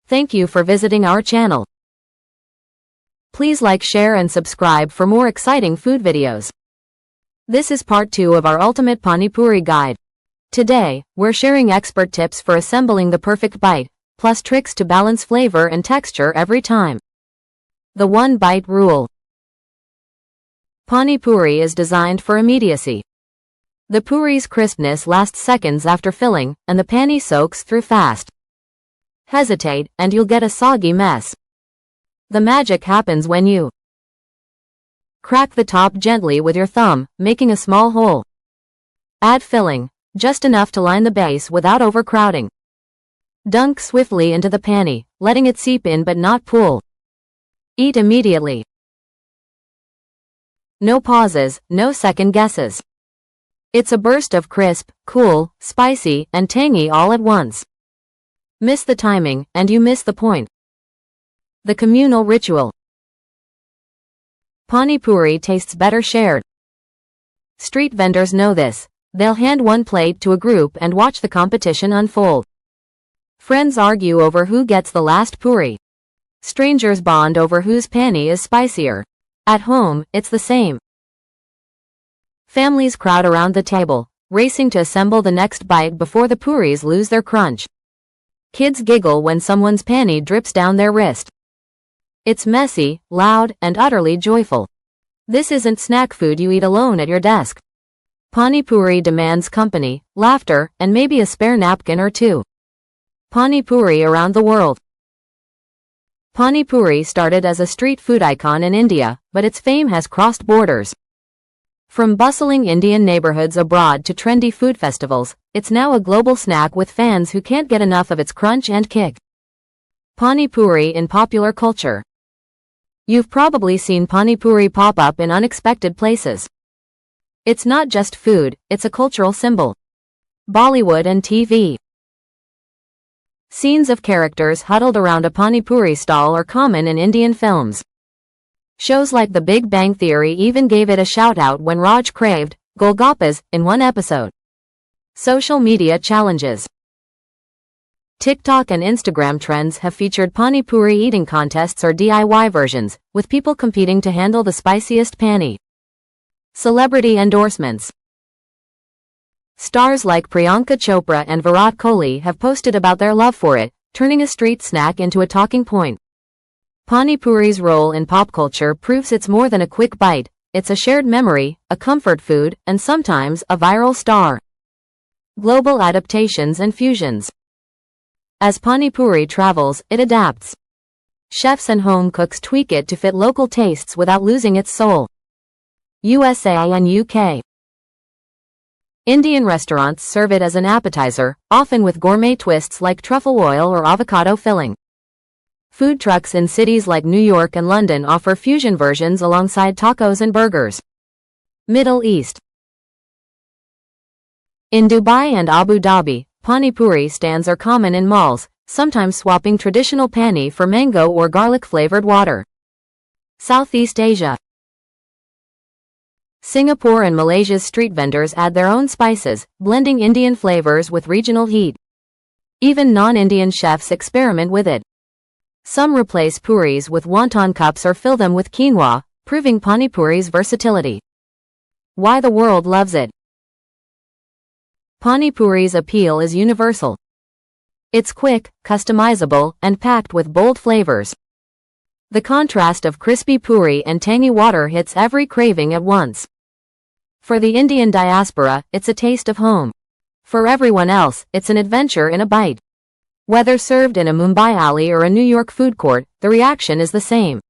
Thank you for visiting our channel. Please like, share and subscribe for more exciting food videos. This is part 2 of our ultimate Pani Puri guide. Today, we're sharing expert tips for assembling the perfect bite, plus tricks to balance flavor and texture every time. The one bite rule. Pani Puri is designed for immediacy. The puri's crispness lasts seconds after filling, and the pani soaks through fast. Hesitate, and you'll get a soggy mess. The magic happens when you crack the top gently with your thumb, making a small hole. Add filling, just enough to line the base without overcrowding. Dunk swiftly into the pani, letting it seep in but not pool. Eat immediately. No pauses, no second guesses. It's a burst of crisp, cool, spicy, and tangy all at once. Miss the timing, and you miss the point. The communal ritual. Pani Puri tastes better shared. Street vendors know this. They'll hand one plate to a group and watch the competition unfold. Friends argue over who gets the last puri. Strangers bond over whose pani is spicier. At home, it's the same. Families crowd around the table, racing to assemble the next bite before the puris lose their crunch. Kids giggle when someone's pani drips down their wrist. It's messy, loud, and utterly joyful. This isn't snack food you eat alone at your desk. Pani Puri demands company, laughter, and maybe a spare napkin or two. Pani Puri around the world. Pani Puri started as a street food icon in India, but its fame has crossed borders. From bustling Indian neighborhoods abroad to trendy food festivals, it's now a global snack with fans who can't get enough of its crunch and kick. Pani Puri in popular culture. You've probably seen Pani Puri pop up in unexpected places. It's not just food, it's a cultural symbol. Bollywood and TV. Scenes of characters huddled around a Pani Puri stall are common in Indian films. Shows like The Big Bang Theory even gave it a shout-out when Raj craved Golgappas in one episode. Social media challenges. TikTok and Instagram trends have featured Pani Puri eating contests or DIY versions, with people competing to handle the spiciest pani. Celebrity endorsements. Stars like Priyanka Chopra and Virat Kohli have posted about their love for it, turning a street snack into a talking point. Pani Puri's role in pop culture proves it's more than a quick bite. It's a shared memory, a comfort food, and sometimes a viral star. Global adaptations and fusions. As Pani Puri travels, it adapts. Chefs and home cooks tweak it to fit local tastes without losing its soul. USA and UK. Indian restaurants serve it as an appetizer, often with gourmet twists like truffle oil or avocado filling. Food trucks in cities like New York and London offer fusion versions alongside tacos and burgers. Middle East. In Dubai and Abu Dhabi, Pani Puri stands are common in malls, sometimes swapping traditional pani for mango or garlic-flavored water. Southeast Asia. Singapore and Malaysia's street vendors add their own spices, blending Indian flavors with regional heat. Even non-Indian chefs experiment with it. Some replace puris with wonton cups or fill them with quinoa, proving Pani Puri's versatility. Why the world loves it. Pani Puri's appeal is universal. It's quick, customizable, and packed with bold flavors. The contrast of crispy puri and tangy water hits every craving at once. For the Indian diaspora, it's a taste of home. For everyone else, it's an adventure in a bite. Whether served in a Mumbai alley or a New York food court, the reaction is the same.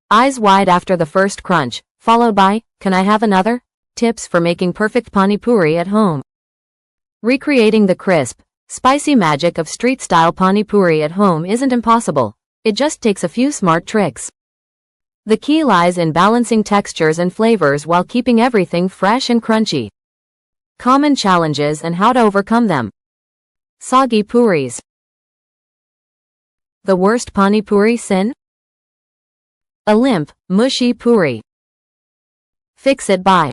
Eyes wide after the first crunch, followed by, "Can I have another?" Tips for making perfect Pani Puri at home. Recreating the crisp, spicy magic of street-style Pani Puri at home isn't impossible. It just takes a few smart tricks. The key lies in balancing textures and flavors while keeping everything fresh and crunchy. Common challenges and how to overcome them. Soggy puris. The worst Pani Puri sin? A limp, mushy puri. Fix it by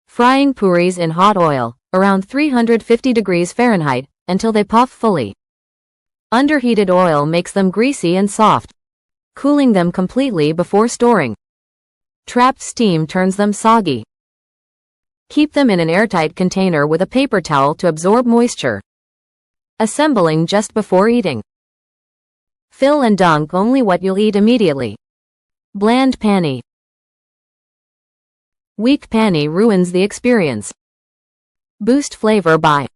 frying puris in hot oil, around 350 degrees Fahrenheit, until they puff fully. Underheated oil makes them greasy and soft, cooling them completely before storing. Trapped steam turns them soggy. Keep them in an airtight container with a paper towel to absorb moisture. Assembling just before eating. Fill and dunk only what you'll eat immediately. Bland pani. Weak pani ruins the experience. Boost flavor by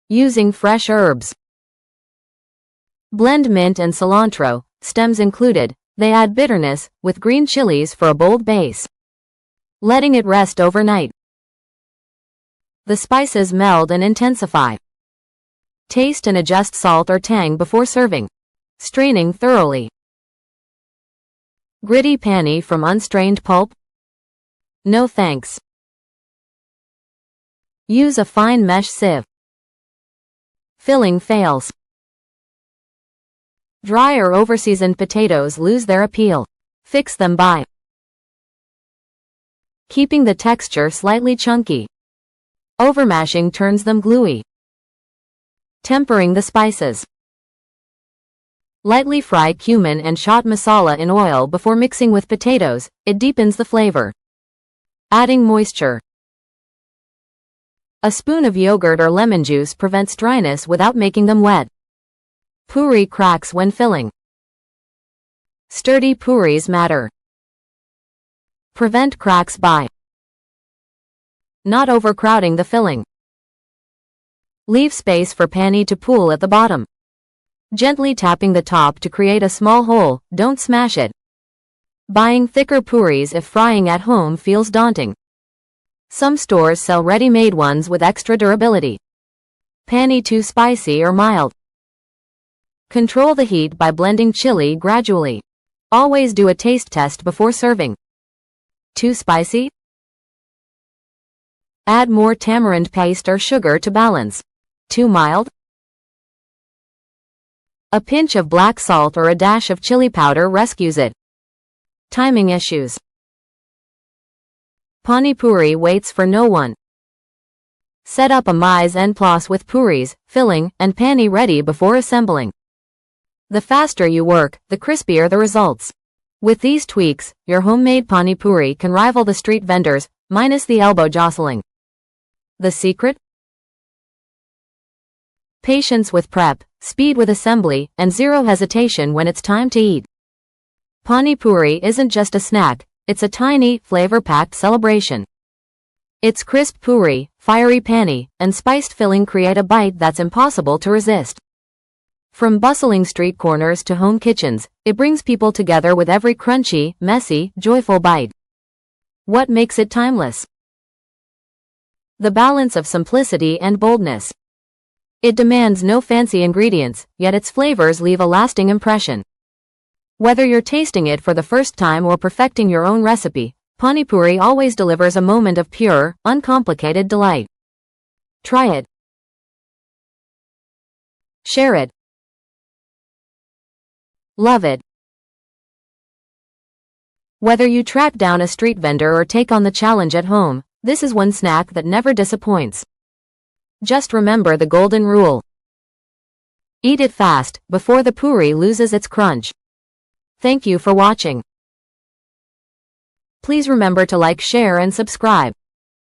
using fresh herbs. Blend mint and cilantro, stems included. They add bitterness, with green chilies for a bold base. Letting it rest overnight. The spices meld and intensify. Taste and adjust salt or tang before serving. Straining thoroughly. Gritty pani from unstrained pulp? No thanks. Use a fine mesh sieve. Filling fails. Dry or overseasoned potatoes lose their appeal. Fix them by keeping the texture slightly chunky. Overmashing turns them gluey. Tempering the spices. Lightly fry cumin and chaat masala in oil before mixing with potatoes. It deepens the flavor. Adding moisture. A spoon of yogurt or lemon juice prevents dryness without making them wet. Puri cracks when filling. Sturdy puris matter. Prevent cracks by not overcrowding the filling. Leave space for pani to pool at the bottom. Gently tapping the top to create a small hole, don't smash it. Buying thicker puris if frying at home feels daunting. Some stores sell ready-made ones with extra durability. Pani too spicy or mild? Control the heat by blending chili gradually. Always do a taste test before serving. Too spicy? Add more tamarind paste or sugar to balance. Too mild? A pinch of black salt or a dash of chili powder rescues it. Timing issues. Pani puri waits for no one. Set up a mise en place with puris, filling, and pani ready before assembling. The faster you work, the crispier the results. With these tweaks, your homemade pani puri can rival the street vendors, minus the elbow jostling. The secret? Patience with prep, speed with assembly, and zero hesitation when it's time to eat. Pani puri isn't just a snack, it's a tiny, flavor-packed celebration. Its crisp puri, fiery pani, and spiced filling create a bite that's impossible to resist. From bustling street corners to home kitchens, it brings people together with every crunchy, messy, joyful bite. What makes it timeless? The balance of simplicity and boldness. It demands no fancy ingredients, yet its flavors leave a lasting impression. Whether you're tasting it for the first time or perfecting your own recipe, pani puri always delivers a moment of pure, uncomplicated delight. Try it. Share it. Love it. Whether you track down a street vendor or take on the challenge at home, this is one snack that never disappoints. Just remember the golden rule. Eat it fast, before the puri loses its crunch. Thank you for watching. Please remember to like, share, and subscribe.